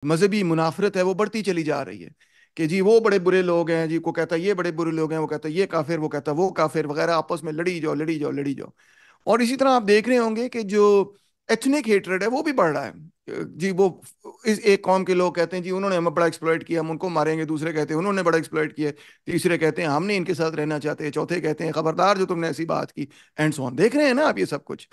مذہبی منافرت ہے وہ بڑھتی چلی جا رہی ہے کہ جی وہ بڑے برے لوگ ہیں، جی کو کہتا ہے یہ بڑے برے لوگ ہیں، وہ کہتا ہے یہ کافر، وہ کہتا ہے وہ کافر وغیرہ، آپس میں لڑی جاؤ لڑی جاؤ لڑی جاؤ۔ اور اسی طرح آپ دیکھ رہے ہوں گے کہ جو ایتھنک ہیٹریڈ ہے وہ بھی بڑھ رہا ہے، جی وہ ایک قوم کے لوگ کہتے ہیں جی انہوں نے ہمیں بڑا ایکسپلائٹ کیا، ہم ان کو ماریں گے، دوسرے کہتے ہیں انہوں نے بڑا ایکسپلائٹ کیا، تیسرے کہتے ہیں ہم نے ان کے ساتھ رہنا چاہتے ہیں، چوتھے کہتے ہیں خبردار جو تم نے ایسی بات کی، اینڈ سو آن۔ دیکھ رہے ہیں نا آپ یہ سب کچھ؟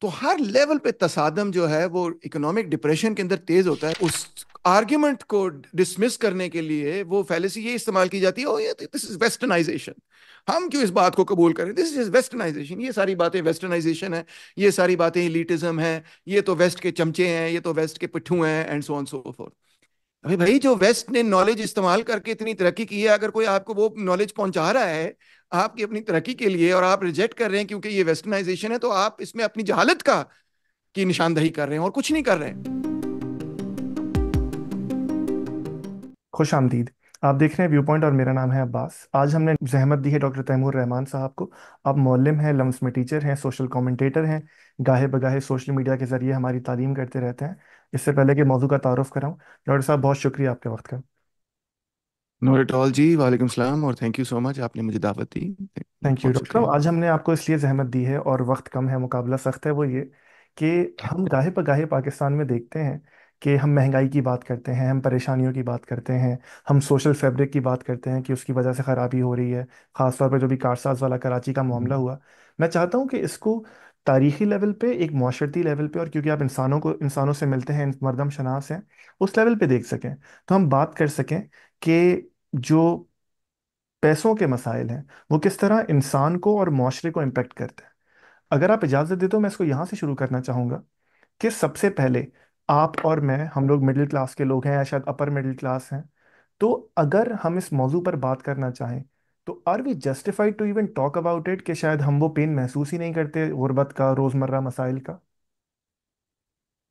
تو ہر لیول پہ تصادم جو ہے وہ اکنامک ڈپریشن کے اندر تیز ہوتا ہے۔ اس آرگیومنٹ کو ڈسمس کرنے کے لیے وہ فیلیسی یہ استعمال کی جاتی ہے، دس از ویسٹرنائزیشن، ہم کیوں اس بات کو قبول کریں، دس از ویسٹرنائزیشن، یہ ساری باتیں ویسٹرنائزیشن ہے، یہ ساری باتیں ایلیٹزم ہے، یہ تو ویسٹ کے چمچے ہیں، یہ تو ویسٹ کے پٹھو ہیں، and so on so forth. ابھی بھائی جو ویسٹ نے نالج استعمال کر کے اتنی ترقی کی ہے، اگر کوئی آپ کو وہ نالج پہنچا رہا ہے آپ کی اپنی ترقی کے لیے، اور آپ ریجیکٹ کر رہے ہیں کیونکہ یہ ویسٹرنائزیشن ہے، تو آپ اس میں اپنی جہالت کا کی نشاندہی کر رہے ہیں اور کچھ نہیں کر رہے ہیں۔ خوش آمدید۔ آپ دیکھ رہے ہیں ویو پوائنٹ اور میرا نام ہے عباس۔ آج ہم نے زحمت دی ہے ڈاکٹر تیمور رحمان صاحب کو۔ آپ معلم ہیں، لمس میں ٹیچر ہیں، سوشل کومنٹیٹر ہیں، گاہے بگاہے سوشل میڈیا کے ذریعے ہماری تعلیم کرتے رہتے ہیں۔ اس سے پہلے کہ موضوع کا تعارف کراؤں، ڈاکٹر صاحب بہت شکریہ آپ کے وقت کا۔ نور ایٹ آل جی، وعلیکم السلام اور تھینک یو سو مچ، آپ نے مجھے دعوت دی، تھینک یو بہت ڈاکٹر صاحب۔ شکریہ۔ آج ہم نے آپ کو اس لیے زحمت دی ہے اور وقت کم ہے، مقابلہ سخت ہے، وہ یہ کہ ہم گاہے بگاہے پاکستان میں دیکھتے ہیں کہ ہم مہنگائی کی بات کرتے ہیں، ہم پریشانیوں کی بات کرتے ہیں، ہم سوشل فیبرک کی بات کرتے ہیں کہ اس کی وجہ سے خرابی ہو رہی ہے، خاص طور پہ جو بھی کارساز والا کراچی کا معاملہ ہوا۔ میں چاہتا ہوں کہ اس کو تاریخی لیول پہ، ایک معاشرتی لیول پہ، اور کیونکہ آپ انسانوں سے ملتے ہیں، مردم شناس ہیں، اس لیول پہ دیکھ سکیں تو ہم بات کر سکیں کہ جو پیسوں کے مسائل ہیں وہ کس طرح انسان کو اور معاشرے کو امپیکٹ کرتے ہیں۔ اگر آپ اجازت دے تو میں اس کو یہاں سے شروع کرنا چاہوں گا کہ سب سے پہلے آپ اور میں، ہم لوگ مڈل کلاس کے لوگ ہیں یا شاید اپر مڈل کلاس ہیں، تو اگر ہم اس موضوع پر بات کرنا چاہیں تو are we justified to even talk about it, کہ شاید ہم وہ پین محسوس ہی نہیں کرتے غربت کا، روزمرہ مسائل کا؟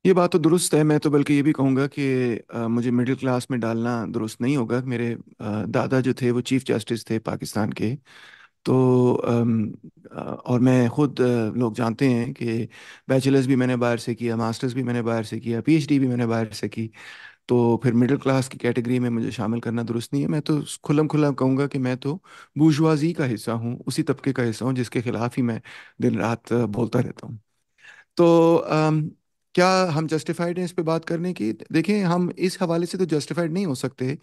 یہ بات تو درست ہے، میں تو بلکہ یہ بھی کہوں گا کہ مجھے مڈل کلاس میں ڈالنا درست نہیں ہوگا۔ میرے دادا جو تھے وہ چیف جسٹس تھے پاکستان کے، تو اور میں خود لوگ جانتے ہیں کہ بیچلرز بھی میں نے باہر سے کیا، ماسٹرز بھی میں نے باہر سے کیا، پی ایچ ڈی بھی میں نے باہر سے کی، تو پھر مڈل کلاس کی کیٹیگری میں مجھے شامل کرنا درست نہیں ہے۔ میں تو کھلم کھلا کہوں گا کہ میں تو بورژوازی کا حصہ ہوں، اسی طبقے کا حصہ ہوں جس کے خلاف ہی میں دن رات بولتا رہتا ہوں۔ تو کیا ہم جسٹیفائڈ ہیں اس پہ بات کرنے کی؟ دیکھیں، ہم اس حوالے سے تو جسٹیفائڈ نہیں ہو سکتے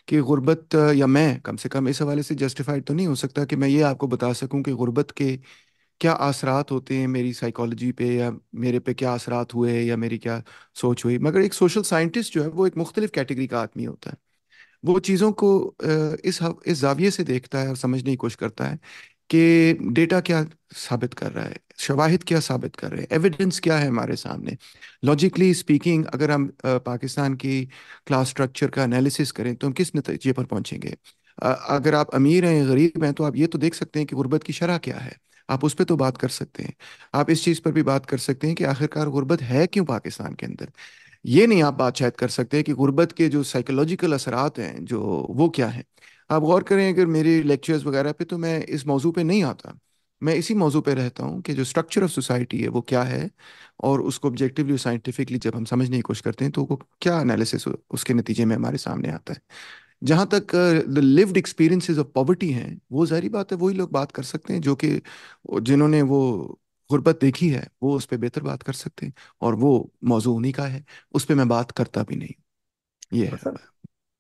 کہ غربت یا میں کم سے کم اس حوالے سے جسٹیفائڈ تو نہیں ہو سکتا کہ میں یہ آپ کو بتا سکوں کہ غربت کے کیا اثرات ہوتے ہیں میری سائیکالوجی پہ، یا میرے پہ کیا اثرات ہوئے، یا میری کیا سوچ ہوئی۔ مگر ایک سوشل سائنٹسٹ جو ہے وہ ایک مختلف کیٹیگری کا آدمی ہوتا ہے، وہ چیزوں کو اس زاویے سے دیکھتا ہے اور سمجھنے کی کوشش کرتا ہے کہ ڈیٹا کیا ثابت کر رہا ہے، شواہد کیا ثابت کر رہے ہیں، ایویڈنس کیا ہے ہمارے سامنے۔ لاجیکلی اسپیکنگ اگر ہم پاکستان کی کلاس سٹرکچر کا انالیسس کریں تو ہم کس نتیجے پر پہنچیں گے؟ اگر آپ امیر ہیں غریب ہیں تو آپ یہ تو دیکھ سکتے ہیں کہ غربت کی شرح کیا ہے، آپ اس پہ تو بات کر سکتے ہیں۔ آپ اس چیز پر بھی بات کر سکتے ہیں کہ آخرکار غربت ہے کیوں پاکستان کے اندر۔ یہ نہیں آپ بات شاید کر سکتے کہ غربت کے جو سائیکولوجیکل اثرات ہیں جو وہ کیا ہیں۔ آپ غور کریں اگر میری لیکچرز وغیرہ پہ، تو میں اس موضوع پہ نہیں آتا، میں اسی موضوع پہ رہتا ہوں کہ جو اسٹرکچر آف سوسائٹی ہے وہ کیا ہے، اور اس کو آبجیکٹیولی سائنٹیفکلی جب ہم سمجھنے کی کوشش کرتے ہیں تو وہ کیا انالیسس اس کے نتیجے میں ہمارے سامنے آتا ہے۔ جہاں تک لیوڈ ایکسپیرینسز آف پاورٹی ہیں، وہ ظاہری بات ہے وہی لوگ بات کر سکتے ہیں جو کہ جنہوں نے وہ غربت دیکھی ہے، وہ اس پہ بہتر بات کر سکتے ہیں، اور وہ موضوع انہیں کا ہے، اس پہ میں بات کرتا بھی نہیں، یہ ہے۔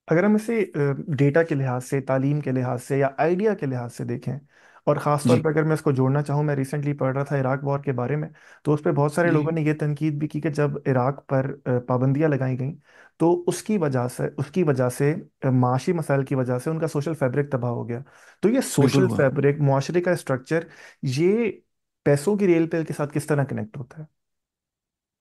اگر ہم اسے ڈیٹا کے لحاظ سے، تعلیم کے لحاظ سے یا آئیڈیا کے لحاظ سے دیکھیں، اور خاص طور جی پہ اگر میں اس کو جوڑنا چاہوں، میں ریسنٹلی پڑھ رہا تھا عراق وار کے بارے میں، تو اس پہ بہت سارے لوگوں جی نے یہ تنقید بھی کی کہ جب عراق پر پابندیاں لگائی گئیں تو اس کی وجہ سے معاشی مسائل کی وجہ سے ان کا سوشل فیبرک تباہ ہو گیا۔ تو یہ بالکل سوشل ہوا۔ فیبرک، معاشرے کا اسٹرکچر، یہ پیسوں کی ریل پیل کے ساتھ کس طرح کنیکٹ ہوتا ہے؟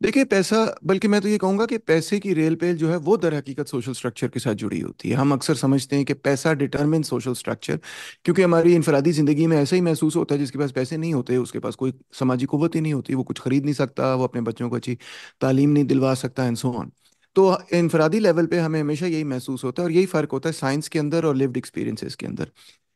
دیکھیں پیسہ، بلکہ میں تو یہ کہوں گا کہ پیسے کی ریل پیل جو ہے وہ در حقیقت سوشل سٹرکچر کے ساتھ جڑی ہوتی ہے۔ ہم اکثر سمجھتے ہیں کہ پیسہ ڈٹرمن سوشل سٹرکچر، کیونکہ ہماری انفرادی زندگی میں ایسا ہی محسوس ہوتا ہے جس کے پاس پیسے نہیں ہوتے اس کے پاس کوئی سماجی قوت ہی نہیں ہوتی، وہ کچھ خرید نہیں سکتا، وہ اپنے بچوں کو اچھی تعلیم نہیں دلوا سکتا، اینڈ سو آن۔ تو انفرادی لیول پہ ہمیں ہمیشہ یہی محسوس ہوتا ہے، اور یہی فرق ہوتا ہے سائنس کے اندر اور لیوڈ ایکسپیرینسز کے اندر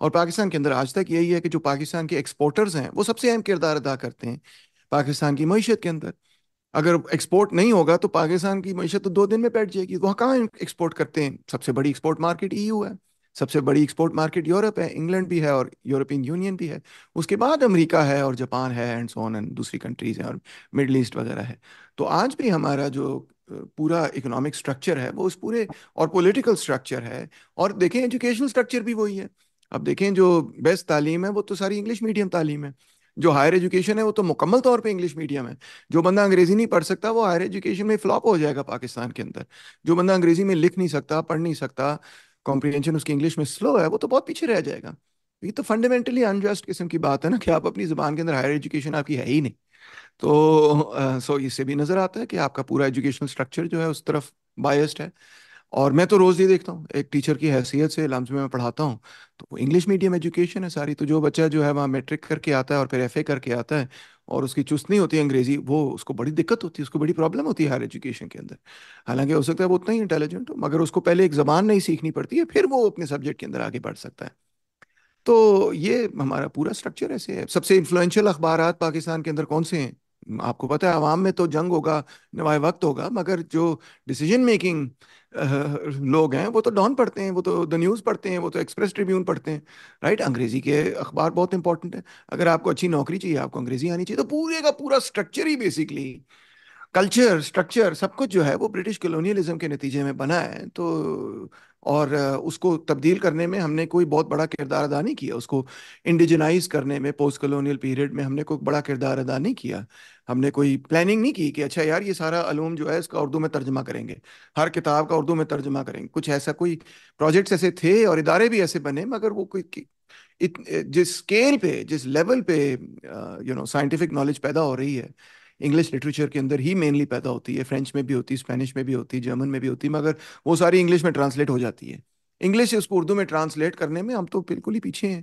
اور پاکستان کے اندر آج تک یہی ہے کہ جو پاکستان کے ایکسپورٹرز ہیں وہ سب سے اہم کردار ادا کرتے ہیں پاکستان کی معیشت کے اندر. اگر ایکسپورٹ نہیں ہوگا تو پاکستان کی معیشت تو 2 دن میں بیٹھ جائے گی. وہاں کہاں ایکسپورٹ کرتے ہیں؟ سب سے بڑی ایکسپورٹ مارکیٹ EU ہے. سب سے بڑی ایکسپورٹ مارکیٹ یورپ ہے، انگلینڈ بھی ہے اور یورپین یونین بھی ہے. اس کے بعد امریکہ ہے اور جاپان ہے اینڈ سو آن اینڈ دوسری کنٹریز ہیں اور مڈل ایسٹ وغیرہ ہے. تو آج بھی ہمارا جو پورا اکنامک سٹرکچر ہے وہ اس پورے، اور پولیٹیکل سٹرکچر ہے، اور دیکھیں ایجوکیشنل سٹرکچر بھی وہی ہے. اب دیکھیں جو بیسٹ تعلیم ہے وہ تو ساری انگلش میڈیم تعلیم ہے. جو ہائر ایجوکیشن ہے وہ تو مکمل طور پہ انگلش میڈیم ہے. جو بندہ انگریزی نہیں پڑھ سکتا وہ ہائر ایجوکیشن میں فلاپ ہو جائے گا پاکستان کے اندر. جو بندہ انگریزی میں لکھ نہیں سکتا، پڑھ نہیں سکتا، کمپریہنشن اس کی انگلش میں سلو ہے، وہ تو بہت پیچھے رہ جائے گا. یہ تو فنڈامنٹلی انجسٹ قسم کی بات ہے نا کہ آپ اپنی زبان کے اندر ہائر ایجوکیشن آپ کی ہے ہی نہیں. تو سو اس سے بھی نظر آتا ہے کہ آپ کا پورا ایجوکیشنل اسٹرکچر جو ہے اس طرف بائسڈ ہے. اور میں تو روز یہ دیکھتا ہوں ایک ٹیچر کی حیثیت سے لمز میں پڑھاتا ہوں تو وہ انگلش میڈیم ایجوکیشن ہے ساری. تو جو بچہ جو ہے وہاں میٹرک کر کے آتا ہے اور پھر FA کر کے آتا ہے اور اس کی چست نہیں ہوتی انگریزی، وہ اس کو بڑی دقت ہوتی ہے، اس کو بڑی پرابلم ہوتی ہے ہائر ایجوکیشن کے اندر. حالانکہ ہو سکتا ہے وہ اتنا ہی انٹیلیجنٹ ہو مگر اس کو پہلے ایک زبان نہیں سیکھنی پڑتی ہے، پھر وہ اپنے سبجیکٹ کے اندر آگے بڑھ سکتا ہے. تو یہ ہمارا پورا سٹرکچر ایسے ہے. سب سے انفلوئنشل اخبارات پاکستان کے اندر کون سے ہیں؟ آپ کو پتہ ہے عوام میں تو جنگ ہوگا، نوائے وقت ہوگا، مگر جو ڈیسیجن میکنگ لوگ ہیں وہ تو ڈان پڑھتے ہیں، وہ تو دا نیوز پڑھتے ہیں، وہ تو ایکسپریس ٹریبیون پڑھتے ہیں. رائٹ، انگریزی کے اخبار بہت انپورٹنٹ ہے. اگر آپ کو اچھی نوکری چاہیے آپ کو انگریزی آنی چاہیے. تو پورے کا پورا سٹرکچر ہی بیسکلی کلچر سٹرکچر سب کچھ جو ہے وہ برٹش کولونیلزم کے نتیجے میں بنا ہے. تو اور اس کو تبدیل کرنے میں ہم نے کوئی بہت بڑا کردار ادا نہیں کیا. اس کو انڈیجنائز کرنے میں پوسٹ کولونیل پیریڈ میں ہم نے کوئی بڑا کردار ادا نہیں کیا. ہم نے کوئی پلاننگ نہیں کی کہ اچھا یار یہ سارا علوم جو ہے اس کا اردو میں ترجمہ کریں گے، ہر کتاب کا اردو میں ترجمہ کریں گے. کچھ ایسا کوئی پروجیکٹس ایسے تھے اور ادارے بھی ایسے بنے، مگر وہ کوئی جس اسکیل پہ جس لیول پہ سائنٹیفک نالج پیدا ہو رہی ہے انگلش لٹریچر کے اندر ہی مینلی پیدا ہوتی ہے. فرینچ میں بھی ہوتی ہے، اسپینش میں بھی ہوتی ہے، جرمن میں بھی ہوتی ہے، مگر وہ ساری انگلش میں ٹرانسلیٹ ہو جاتی ہے. انگلش سے اس کو اردو میں ٹرانسلیٹ کرنے میں ہم تو بالکل ہی پیچھے ہیں.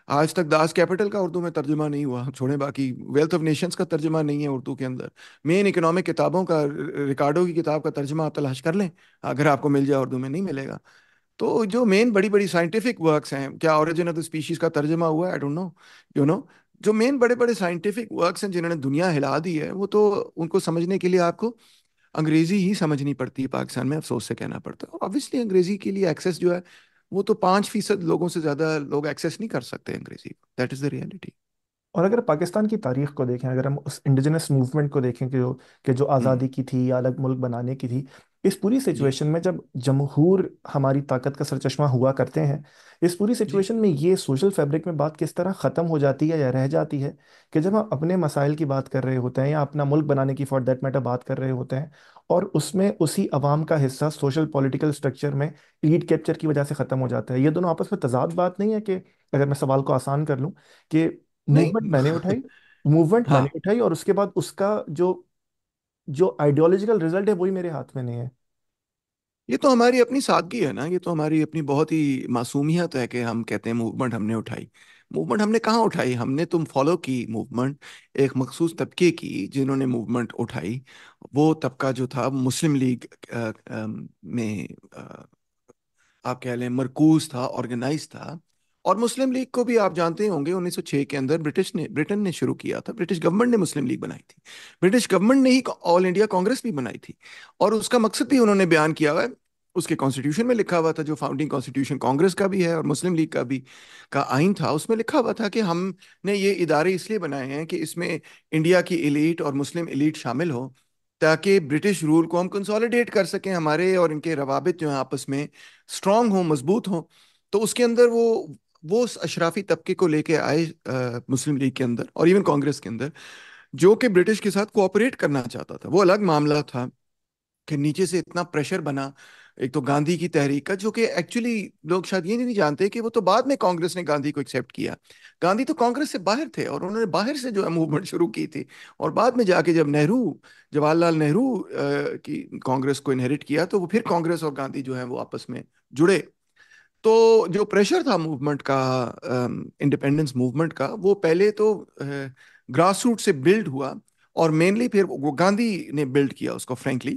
آج تک داس کیپٹل کا اردو میں ترجمہ نہیں ہوا، چھوڑیں باقی ویلتھ آف نیشنز کا ترجمہ نہیں ہے اردو کے اندر. مین اکنامک کتابوں کا، ریکارڈو کی کتاب کا ترجمہ آپ تلاش کر لیں، اگر آپ کو مل جائے اردو میں نہیں ملے گا. تو جو مین بڑی بڑی سائنٹیفک ورکس ہیں، کیا اوریجن آف دا اسپیشیز کا ترجمہ ہوا ہے؟ I don't know. You know جو مین بڑے بڑے سائنٹیفک ورکس ہیں جنہوں نے دنیا ہلا دی ہے، وہ تو ان کو سمجھنے کے لیے آپ کو انگریزی ہی سمجھنی پڑتی ہے. پاکستان میں افسوس سے کہنا پڑتا ہے. obviously انگریزی کے لیے ایکسیس جو ہے وہ تو 5% لوگوں سے زیادہ لوگ ایکسیس نہیں کر سکتے انگریزی کو. That is the reality. اور اگر پاکستان کی تاریخ کو دیکھیں، اگر ہم اس انڈیجنس موومنٹ کو دیکھیں کہ جو آزادی کی تھی یا الگ ملک بنانے کی تھی، اس پوری جی سچویشن میں جب جمہور ہماری طاقت کا سرچشمہ ہوا کرتے ہیں، اس پوری جی. سچویشن میں یہ سوشل فیبرک میں بات کس طرح ختم ہو جاتی ہے یا رہ جاتی ہے کہ جب ہم اپنے مسائل کی بات کر رہے ہوتے ہیں یا اپنا ملک بنانے کی فار دیٹ میٹر بات کر رہے ہوتے ہیں، اور اس میں اسی عوام کا حصہ سوشل پولیٹیکل سٹرکچر میں ایلیٹ کیپچر کی وجہ سے ختم ہو جاتا ہے. یہ دونوں آپس میں تضاد بات نہیں ہے کہ اگر میں سوال کو آسان کر لوں کہ موومنٹ نہیں. میں نے اٹھائی موومنٹ میں ہاں، نے اٹھائی اور اس کے بعد اس کا جو جو آئیڈیولوجیکل رزلٹ ہے وہی میرے ہاتھ میں نہیں ہے. یہ تو ہماری اپنی سادگی ہے نا، یہ تو ہماری اپنی بہت ہی معصومیت ہے کہ ہم کہتے ہیں موومنٹ ہم نے اٹھائی. موومنٹ ہم نے کہاں اٹھائی؟ ہم نے تم فالو کی موومنٹ ایک مخصوص طبقے کی جنہوں نے موومنٹ اٹھائی. وہ طبقہ جو تھا مسلم لیگ میں آپ کہہ لیں مرکوز تھا، آرگنائز تھا. اور مسلم لیگ کو بھی آپ جانتے ہوں گے 1906 کے اندر برٹن نے شروع کیا تھا. برٹش گورنمنٹ نے مسلم لیگ بنائی تھی. برٹش گورنمنٹ نے ہی آل انڈیا کانگریس بھی بنائی تھی. اور اس کا مقصد بھی انہوں نے بیان کیا ہوا ہے، اس کے کانسٹیٹیوشن میں لکھا ہوا تھا، جو فاؤنڈنگ کانسٹیٹیوشن کانگریس کا بھی ہے اور مسلم لیگ کا بھی کا آئین تھا. اس میں لکھا ہوا تھا کہ ہم نے یہ ادارے اس لیے بنائے ہیں کہ اس میں انڈیا کی ایلیٹ اور مسلم ایلیٹ شامل ہو، تاکہ برٹش رول کو ہم کنسولیڈیٹ کر سکیں، ہمارے اور ان کے روابط جو ہیں آپس میں اسٹرانگ ہوں، مضبوط ہوں. تو اس کے اندر وہ اس اشرافی طبقے کو لے کے آئے مسلم لیگ کے اندر اور ایون کانگریس کے اندر، جو کہ برٹش کے ساتھ کوآپریٹ کرنا چاہتا تھا. وہ الگ معاملہ تھا کہ نیچے سے اتنا پریشر بنا. ایک تو گاندھی کی تحریک کا، جو کہ ایکچولی لوگ شاید یہ نہیں جانتے کہ وہ تو بعد میں کانگریس نے گاندھی کو ایکسیپٹ کیا. گاندھی تو کانگریس سے باہر تھے اور انہوں نے باہر سے جو ہے موومنٹ شروع کی تھی. اور بعد میں جا کے جب جواہر لال نہرو کی کانگریس کو انہیرٹ کیا تو وہ پھر کانگریس اور گاندھی جو ہے وہ آپس میں جڑے. تو جو پریشر تھا موومنٹ کا، انڈیپینڈنس موومنٹ کا، وہ پہلے تو گراس روٹ سے بلڈ ہوا. اور مینلی پھر وہ گاندھی نے بلڈ کیا اس کو فرینکلی.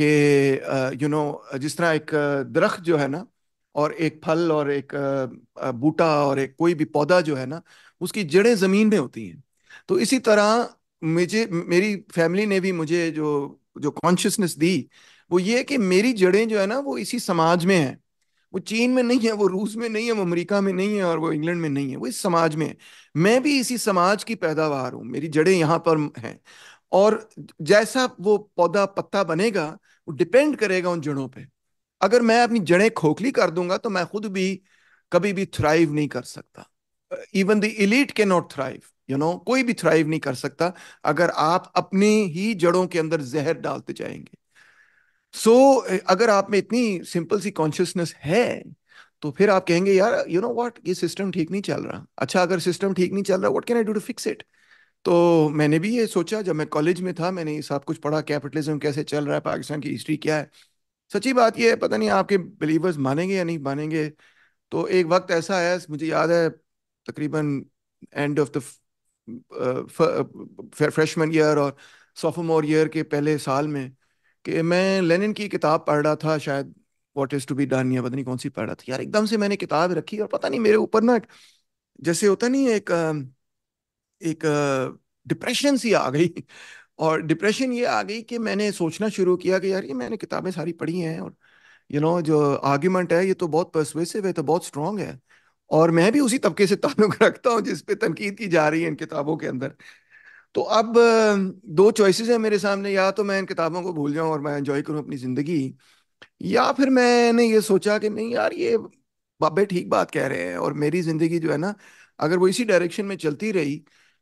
کہ جس طرح ایک درخت جو ہے نا، اور ایک پھل اور ایک بوٹا اور ایک کوئی بھی پودا جو ہے نا، اس کی جڑیں زمین میں ہوتی ہیں. تو اسی طرح مجھے میری فیملی نے بھی مجھے جو جو کانشیسنس دی، وہ یہ کہ میری جڑیں جو ہے نا وہ اسی سماج میں ہیں. وہ چین میں نہیں ہے، وہ روس میں نہیں ہے، وہ امریکہ میں نہیں ہے، اور وہ انگلینڈ میں نہیں ہے، وہ اس سماج میں ہے. میں بھی اسی سماج کی پیداوار ہوں، میری جڑیں یہاں پر ہیں. اور جیسا وہ پودا پتا بنے گا، وہ ڈپینڈ کرے گا ان جڑوں پہ. اگر میں اپنی جڑیں کھوکھلی کر دوں گا تو میں خود بھی کبھی بھی تھرائیو نہیں کر سکتا. ایون دی ایلیٹ کی ناٹ تھرائیو، کوئی بھی تھرائیو نہیں کر سکتا اگر آپ اپنی ہی جڑوں کے اندر زہر ڈالتے جائیں گے. سو اگر آپ میں اتنی سمپل سی کانشیسنس ہے، تو پھر آپ کہیں گے یار یو نو واٹ، یہ سسٹم ٹھیک نہیں چل رہا. اچھا اگر سسٹم ٹھیک نہیں چل رہا، what can I do to fix it? تو میں نے بھی یہ سوچا جب میں کالج میں تھا، میں نے یہ سب کچھ پڑھا، کیپٹلزم کیسے چل رہا ہے، پاکستان کی ہسٹری کیا ہے. سچی بات یہ ہے، پتہ نہیں آپ کے بلیورز مانیں گے یا نہیں مانیں گے. تو ایک وقت ایسا آیا، مجھے یاد ہے، تقریباً اینڈ آف دا فریشمن ایئر اور سوفومور ایئر کے پہلے سال میں، کہ میں لینن کی کتاب پڑھ رہا تھا، شاید what is to be done یا پتہ نہیں کون سی پڑھ رہا تھا یار. ایک دم سے میں نے کتاب رکھی اور پتہ نہیں میرے اوپر نا جیسے ہوتا نہیں ایک ایک ڈپریشن سی آ گئی. اور ڈپریشن یہ آ گئی کہ میں نے سوچنا شروع کیا کہ یار یہ میں نے کتابیں ساری پڑھی ہیں، اور جو آرگیومنٹ ہے یہ تو بہت پرسویسو ہے، تو بہت اسٹرانگ ہے، اور میں بھی اسی طبقے سے تعلق رکھتا ہوں جس پہ تنقید کی جا رہی ہے ان کتابوں کے اندر. تو اب دو چوائسیز ہیں میرے سامنے، یا تو میں ان کتابوں کو بھول جاؤں اور میں انجوائے کروں اپنی زندگی، یا پھر میں نے یہ سوچا کہ نہیں یار یہ بابے ٹھیک بات کہہ رہے ہیں، اور میری زندگی جو ہے نا اگر وہ اسی ڈائریکشن میں چلتی رہی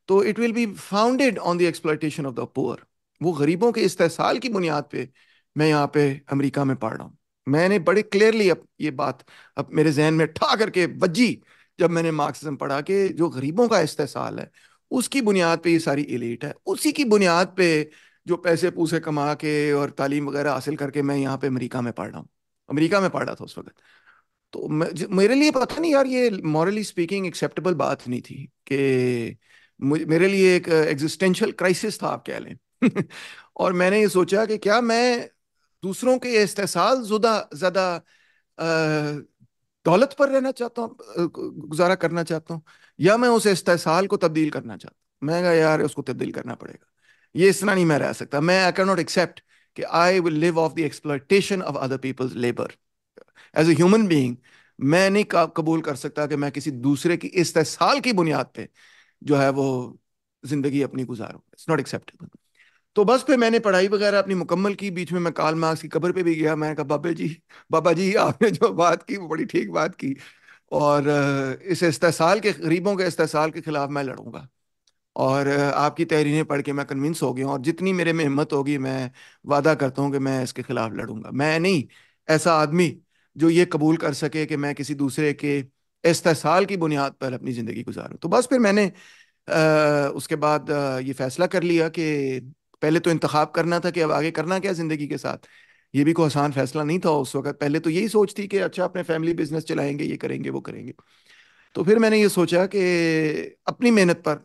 تو it will be founded on the exploitation of the poor. وہ غریبوں کے استحصال کی بنیاد پہ میں یہاں پہ امریکہ میں پڑھ رہا ہوں. میں نے بڑے کلیئرلی اب یہ بات اب میرے ذہن میں ٹھا کر کے بجی جب میں نے مارکسزم پڑھا کہ جو غریبوں کا استحصال ہے اس کی بنیاد پہ یہ ساری ایلیٹ ہے، اسی کی بنیاد پہ جو پیسے پوسے کما کے اور تعلیم وغیرہ حاصل کر کے میں یہاں پہ امریکہ میں پڑھ رہا ہوں. امریکہ میں پڑھ رہا تھا اس وقت. تو میرے لیے پتہ نہیں یار یہ مورلی اسپیکنگ ایکسیپٹیبل بات نہیں تھی کہ میرے لیے ایک ایگزسٹینشل کرائسس تھا آپ کہہ لیں. اور میں نے یہ سوچا کہ کیا میں دوسروں کے استحصال زدہ دولت پر رہنا چاہتا ہوں، گزارا کرنا چاہتا ہوں، یا میں اس استحصال کو تبدیل کرنا چاہتا ہوں. میں کہا یار اس کو تبدیل کرنا پڑے گا، یہ اس طرح نہیں میں رہ سکتا. میں آئی کین ناٹ ایکسیپٹ کہ I will live off the exploitation of other people's labour as a human being. میں نہیں قبول کر سکتا کہ میں کسی دوسرے کی استحصال کی بنیاد پہ جو ہے وہ زندگی اپنی گزاروں. It's not acceptable. تو بس پھر میں نے پڑھائی وغیرہ اپنی مکمل کی. بیچ میں کارل مارکس کی قبر پہ بھی گیا. میں نے کہا بابا جی آپ نے جو بات کی وہ بڑی ٹھیک بات کی، اور اس استحصال کے غریبوں کے استحصال کے خلاف میں لڑوں گا. اور آپ کی تحریریں پڑھ کے میں کنونس ہو گیا ہوں، اور جتنی میرے میں ہمت ہوگی میں وعدہ کرتا ہوں کہ میں اس کے خلاف لڑوں گا. میں نہیں ایسا آدمی جو یہ قبول کر سکے کہ میں کسی دوسرے کے استحصال کی بنیاد پر اپنی زندگی گزاروں. تو بس پھر میں نے اس کے بعد یہ فیصلہ کر لیا کہ پہلے تو انتخاب کرنا تھا کہ اب آگے کرنا کیا زندگی کے ساتھ. یہ بھی کوئی آسان فیصلہ نہیں تھا اس وقت. پہلے تو یہی سوچ تھی کہ اچھا اپنے فیملی بزنس چلائیں گے، یہ کریں گے وہ کریں گے. تو پھر میں نے یہ سوچا کہ اپنی محنت پر